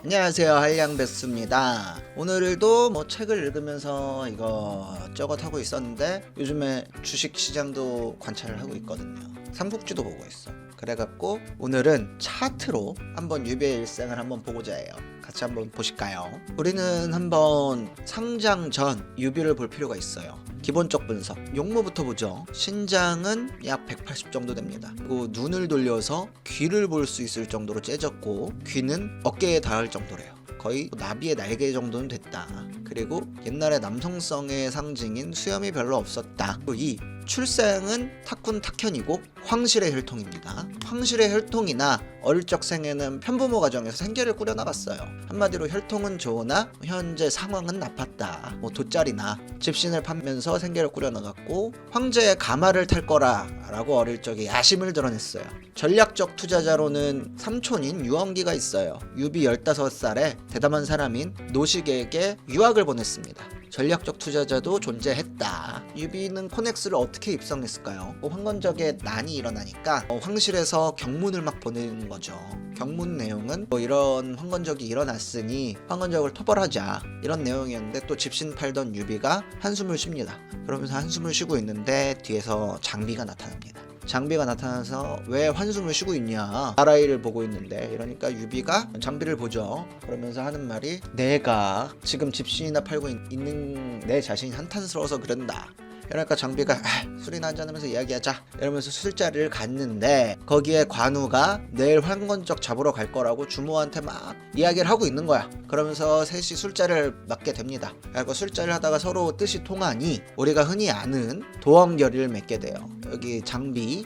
안녕하세요, 한량백수입니다. 오늘도 책을 읽으면서 이것저것 하고 있었는데 요즘에 주식시장도 관찰을 하고 있거든요. 삼국지도 보고 있어. 그래갖고 오늘은 차트로 한번 유비의 일생을 한번 보고자 해요. 같이 한번 보실까요? 우리는 한번 상장 전 유비를 볼 필요가 있어요. 기본적 분석, 용모부터 보죠. 신장은 약 180 정도 됩니다. 그리고 눈을 돌려서 귀를 볼 수 있을 정도로 째졌고, 귀는 어깨에 닿을 정도래요. 거의 나비의 날개 정도는 됐다. 그리고 옛날에 남성성의 상징인 수염이 별로 없었다. 그리고 이 출생은 탁군 탁현이고 황실의 혈통입니다. 황실의 혈통이나 어릴 적 생에는 편부모 가정에서 생계를 꾸려나갔어요. 한마디로 혈통은 좋으나 현재 상황은 나빴다. 돗자리나 집신을 팔면서 생계를 꾸려나갔고, 황제의 가마를 탈 거라 라고 어릴 적에 야심을 드러냈어요. 전략적 투자자로는 삼촌인 유엄기가 있어요. 유비 15살에 대담한 사람인 노식에게 유학을 보냈습니다. 전략적 투자자도 존재했다. 유비는 코넥스를 어떻게 입성했을까요? 황건적에 난이 일어나니까 황실에서 경문을 막 보내는 거죠. 경문 내용은 이런 황건적이 일어났으니 황건적을 토벌하자, 이런 내용이었는데, 또 집신 팔던 유비가 한숨을 쉽니다. 그러면서 한숨을 쉬고 있는데 뒤에서 장비가 나타납니다. 장비가 나타나서 왜 한숨을 쉬고 있냐, 나라일을 보고 있는데, 이러니까 유비가 장비를 보죠. 그러면서 하는 말이, 내가 지금 집신이나 팔고 있는 내 자신이 한탄스러워서 그런다. 그러니까 장비가 술이나 한잔하면서 이야기하자 이러면서 술자리를 갔는데, 거기에 관우가 내일 황건적 잡으러 갈 거라고 주모한테 막 이야기를 하고 있는 거야. 그러면서 셋이 술자리를 맡게 됩니다. 그리고 술자리를 하다가 서로 뜻이 통하니 우리가 흔히 아는 도원결의를 맺게 돼요. 여기 장비,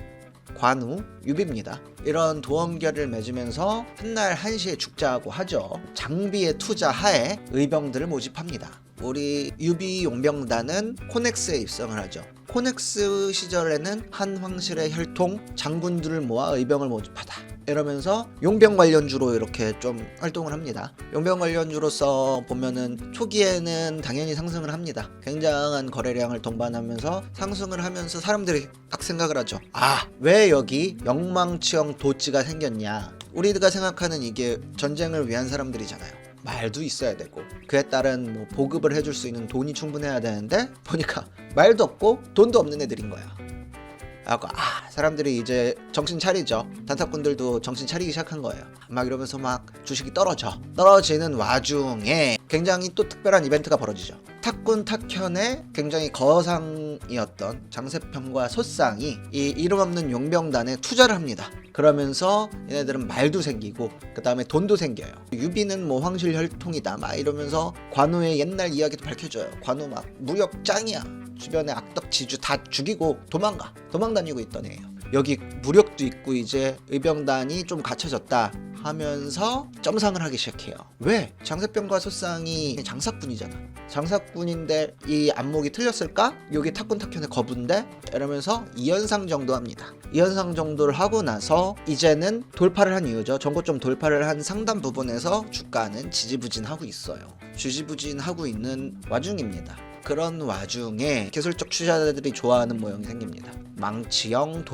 관우, 유비입니다. 이런 도원결을 맺으면서 한날 한시에 죽자고 하죠. 장비의 투자 하에 의병들을 모집합니다. 우리 유비 용병단은 코넥스에 입성을 하죠. 코넥스 시절에는 한 황실의 혈통 장군들을 모아 의병을 모집하다, 이러면서 용병 관련주로 이렇게 좀 활동을 합니다. 용병 관련주로서 보면은 초기에는 당연히 상승을 합니다. 굉장한 거래량을 동반하면서 상승을 하면서 사람들이 딱 생각을 하죠. 왜 여기 영망치형 도지가 생겼냐. 우리가 생각하는 이게 전쟁을 위한 사람들이잖아요. 말도 있어야 되고 그에 따른 보급을 해줄 수 있는 돈이 충분해야 되는데, 보니까 말도 없고 돈도 없는 애들인 거야. 사람들이 이제 정신 차리죠. 단탁꾼들도 정신 차리기 시작한 거예요. 막 이러면서 막 주식이 떨어지는 와중에 굉장히 또 특별한 이벤트가 벌어지죠. 탁군 탁현의 굉장히 거상이었던 장세평과 소상이 이 이름 없는 용병단에 투자를 합니다. 그러면서 얘네들은 말도 생기고 그 다음에 돈도 생겨요. 유비는 황실 혈통이다 막 이러면서 관우의 옛날 이야기도 밝혀줘요. 관우 막 무력 짱이야. 주변에 악덕 지주 다 죽이고 도망 다니고 있던 애예요. 여기 무력도 있고 이제 의병단이 좀 갖춰졌다 하면서 점상을 하기 시작해요. 왜? 장세병과 소상이 장사꾼이잖아. 장사꾼인데 이 안목이 틀렸을까? 여기 탁군 탁현의 거부인데? 이러면서 2연상 정도 합니다. 2연상 정도를 하고 나서 이제는 돌파를 한 이유죠. 전고점 돌파를 한 상단 부분에서 주가는 지지부진하고 있어요. 지지부진하고 있는 와중입니다. 그런 와중에 기술적 투자자들이 좋아하는 모형이 생깁니다. 망치형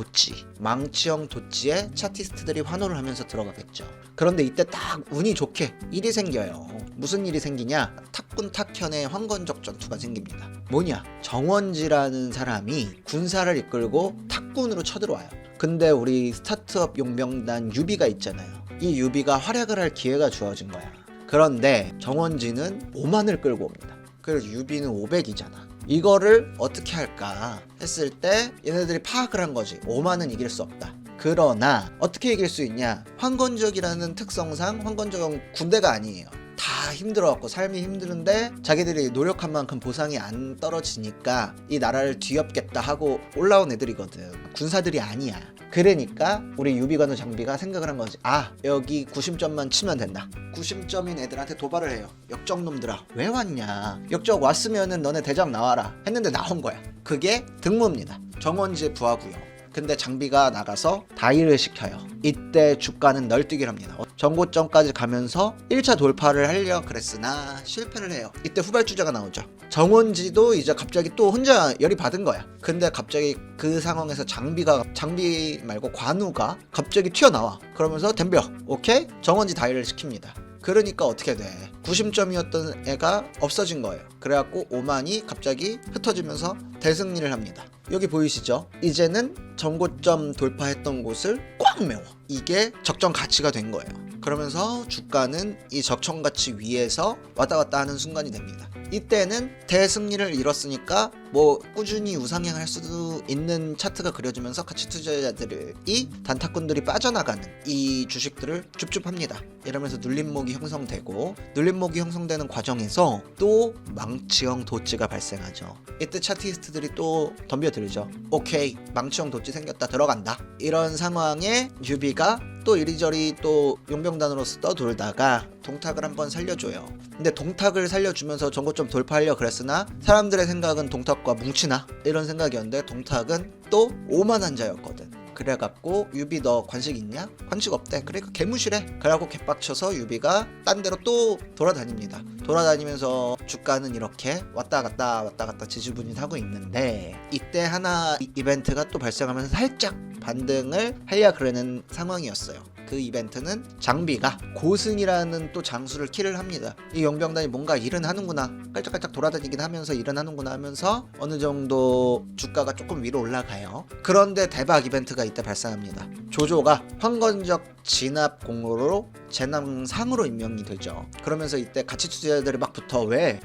도찌에 차티스트들이 환호를 하면서 들어가겠죠. 그런데 이때 딱 운이 좋게 일이 생겨요. 무슨 일이 생기냐? 탁군 탁현의 황건적 전투가 생깁니다. 뭐냐? 정원지라는 사람이 군사를 이끌고 탁군으로 쳐들어와요. 근데 우리 스타트업 용병단 유비가 있잖아요. 이 유비가 활약을 할 기회가 주어진 거야. 그런데 정원지는 5만을 끌고 옵니다. 그리고 유비는 500이잖아. 이거를 어떻게 할까 했을 때 얘네들이 파악을 한 거지. 5만은 이길 수 없다. 그러나 어떻게 이길 수 있냐? 황건적이라는 특성상 황건적은 군대가 아니에요. 다 힘들어갖고 삶이 힘드는데 자기들이 노력한 만큼 보상이 안 떨어지니까 이 나라를 뒤엎겠다 하고 올라온 애들이거든. 군사들이 아니야. 그러니까 우리 유비관우 장비가 생각을 한 거지. 여기 90점만 치면 된다. 90점인 애들한테 도발을 해요. 역적놈들아, 왜 왔냐? 역적 왔으면은 너네 대장 나와라 했는데 나온 거야. 그게 등무입니다. 정원지의 부하고요. 근데 장비가 나가서 다이를 시켜요. 이때 주가는 널뛰기를 합니다. 전고점까지 가면서 1차 돌파를 하려고 그랬으나 실패를 해요. 이때 후발주자가 나오죠. 정원지도 이제 갑자기 또 혼자 열이 받은 거야. 근데 갑자기 그 상황에서 장비 말고 관우가 갑자기 튀어나와. 그러면서 덤벼. 오케이? 정원지 다이를 시킵니다. 그러니까 어떻게 돼? 90점이었던 애가 없어진 거예요. 그래갖고 오만이 갑자기 흩어지면서 대승리를 합니다. 여기 보이시죠? 이제는 정고점 돌파했던 곳을 꽉 메워. 이게 적정 가치가 된 거예요. 그러면서 주가는 이 적정 가치 위에서 왔다 갔다 하는 순간이 됩니다. 이때는 대승리를 이뤘으니까 뭐 꾸준히 우상향할 수도 있는 차트가 그려지면서 가치 투자자들이 단타꾼들이 빠져나가는 이 주식들을 줍줍합니다. 이러면서 눌림목이 형성되고, 눌림목이 형성되는 과정에서 또 망치형 도찌가 발생하죠. 이때 차트리스트들이 또 덤벼들죠. 오케이, 망치형 도찌 생겼다, 들어간다. 이런 상황에 유비가 또 이리저리 또 용병단으로서 떠돌다가 동탁을 한번 살려줘요. 근데 동탁을 살려주면서 전고점 돌파하려 그랬으나 사람들의 생각은 동탁과 뭉치나 이런 생각이었는데, 동탁은 또 오만한 자였거든. 그래갖고 유비 너 관식 있냐? 관식 없대. 그러니까 개무시래. 그래갖고 개빡쳐서 유비가 딴 데로 또 돌아다닙니다. 돌아다니면서 주가는 이렇게 왔다 갔다 지지부진하고 있는데, 이때 하나 이벤트가 또 발생하면서 살짝 반등을 하려 그러는 상황이었어요. 그 이벤트는 장비가 고승이라는 또 장수를 킬을 합니다. 이 용병단이 뭔가 일은 하는구나, 깔짝깔짝 돌아다니긴 하면서 일은 하는구나 하면서 어느 정도 주가가 조금 위로 올라가요. 그런데 대박 이벤트가 이때 발생합니다. 조조가 황건적 진압 공로로 재남상으로 임명이 되죠. 그러면서 이때 가치 투자자들이 막 붙어. 왜?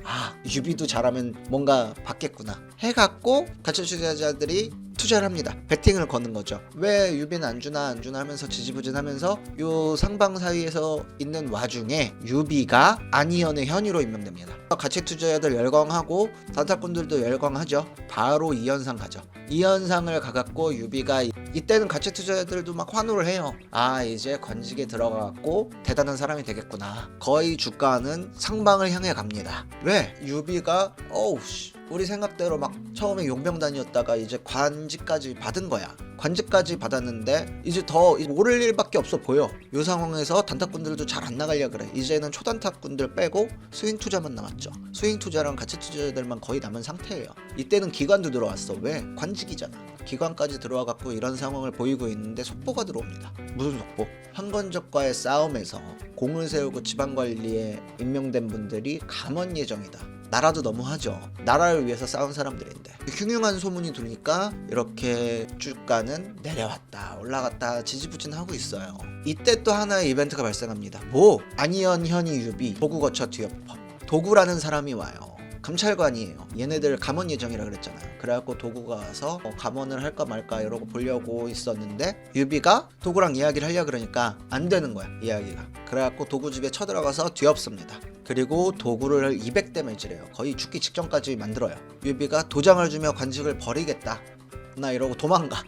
유비도 잘하면 뭔가 받겠구나 해갖고 가치 투자자들이 투자를 합니다. 베팅을 거는 거죠. 왜 유비는 안 주나 하면서 지지부진하면서 요 상방 사이에서 있는 와중에 유비가 안희연의 현위로 임명됩니다. 가치 투자자들 열광하고 단타꾼들도 열광하죠. 바로 이현상 가죠. 이현상을 가갖고 유비가 이때는 가치 투자자들도 막 환호를 해요. 이제 건직에 들어가갖고 대단한 사람이 되겠구나. 거의 주가는 상방을 향해 갑니다. 왜? 유비가 우리 생각대로 막 처음에 용병단이었다가 이제 관직까지 받은 거야. 관직까지 받았는데 이제 더 오를 일밖에 없어 보여. 이 상황에서 단타꾼들도 잘 안 나가려 그래. 이제는 초단타꾼들 빼고 스윙 투자만 남았죠. 스윙 투자랑 가치 투자자들만 거의 남은 상태예요. 이때는 기관도 들어왔어. 왜? 관직이잖아. 기관까지 들어와갖고 이런 상황을 보이고 있는데 속보가 들어옵니다. 무슨 속보? 황건적과의 싸움에서 공을 세우고 지방관리에 임명된 분들이 감원 예정이다. 나라도 너무하죠. 나라를 위해서 싸운 사람들인데. 흉흉한 소문이 들으니까 이렇게 주가는 내려왔다 올라갔다 지지부진하고 있어요. 이때 또 하나의 이벤트가 발생합니다. 안희연, 현희, 유비 도구 거쳐 뒤엎어. 도구라는 사람이 와요. 감찰관이에요. 얘네들 감원 예정이라 그랬잖아요. 그래갖고 도구가 와서 감원을 할까 말까 이러고 보려고 있었는데, 유비가 도구랑 이야기를 하려 그러니까 안 되는 거야, 이야기가. 그래갖고 도구 집에 쳐들어가서 뒤엎습니다. 그리고 도구를 200대 매질해요. 거의 죽기 직전까지 만들어요. 유비가 도장을 주며 관직을 버리겠다 나 이러고 도망가.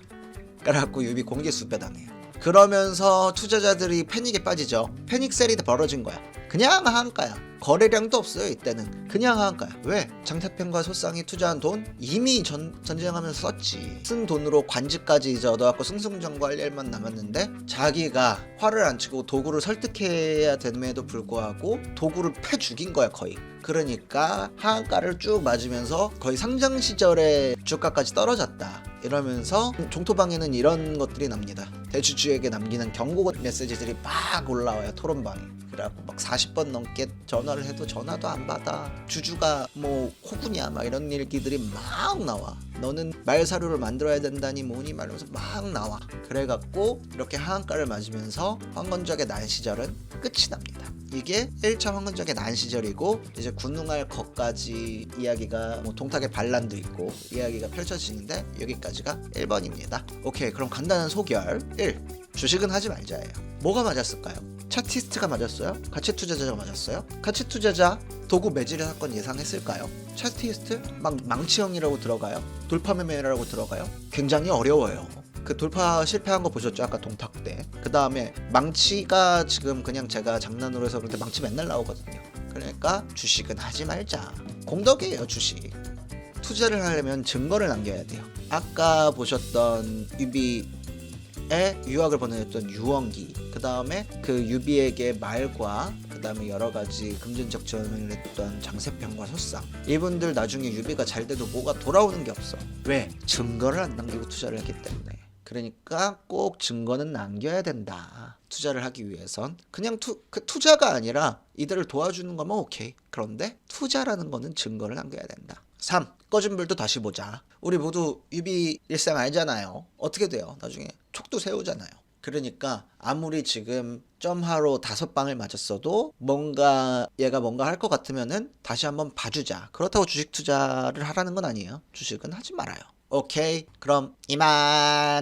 그래갖고 유비 공개 수배당해요. 그러면서 투자자들이 패닉에 빠지죠. 패닉셀이 벌어진 거야. 그냥 하한가야. 거래량도 없어요. 이때는 그냥 하한가야. 왜? 장태평과 소쌍이 투자한 돈 이미 전쟁하면서 썼지. 쓴 돈으로 관직까지 이제 얻어갖고 승승장구할 일만 남았는데, 자기가 화를 안 치고 도구를 설득해야 됨에도 불구하고 도구를 패 죽인 거야 거의. 그러니까 하한가를 쭉 맞으면서 거의 상장 시절에 주가까지 떨어졌다 이러면서 종토방에는 이런 것들이 납니다. 대주주에게 남기는 경고 메시지들이 막 올라와요. 토론방에. 그래갖고 막 40번 넘게 전화를 해도 전화도 안 받아. 주주가 뭐 호구냐 막 이런 얘기들이 막 나와. 너는 말사료를 만들어야 된다니 뭐니 말하면서 막 나와. 그래갖고 이렇게 하한가를 맞으면서 황건적의 난 시절은 끝이 납니다. 이게 1차 황건적의 난 시절이고, 이제 군웅할 것까지 이야기가 동탁의 반란도 있고 이야기가 펼쳐지는데, 여기까지가 1번입니다. 오케이, 그럼 간단한 소결. 1. 주식은 하지 말자예요. 뭐가 맞았을까요? 차티스트가 맞았어요? 가치 투자자가 맞았어요? 가치 투자자 도구 매질 사건 예상했을까요? 차티스트 망치형이라고 들어가요? 돌파 매매라고 들어가요? 굉장히 어려워요. 그 돌파 실패한 거 보셨죠? 아까 동탁 때. 그 다음에 망치가 지금 그냥 제가 장난으로 해서 그런데 망치 맨날 나오거든요. 그러니까 주식은 하지 말자. 공덕이에요. 주식. 투자를 하려면 증거를 남겨야 돼요. 아까 보셨던 유비의 유학을 보내줬던 유원기, 그 다음에 그 유비에게 말과 그 다음에 여러가지 금전적 지원을 했던 장세평과 소쌍, 이분들 나중에 유비가 잘 돼도 뭐가 돌아오는 게 없어. 왜? 증거를 안 남기고 투자를 했기 때문에. 그러니까 꼭 증거는 남겨야 된다. 투자를 하기 위해선 그냥 투자가 아니라 이들을 도와주는 거면 오케이. 그런데 투자라는 거는 증거를 남겨야 된다. 3. 꺼진 불도 다시 보자. 우리 모두 유비 일상 알잖아요. 어떻게 돼요? 나중에 촉도 세우잖아요. 그러니까 아무리 지금 점하로 5방을 맞았어도 얘가 뭔가 할 것 같으면은 다시 한번 봐주자. 그렇다고 주식 투자를 하라는 건 아니에요. 주식은 하지 말아요. 오케이. 그럼 이만.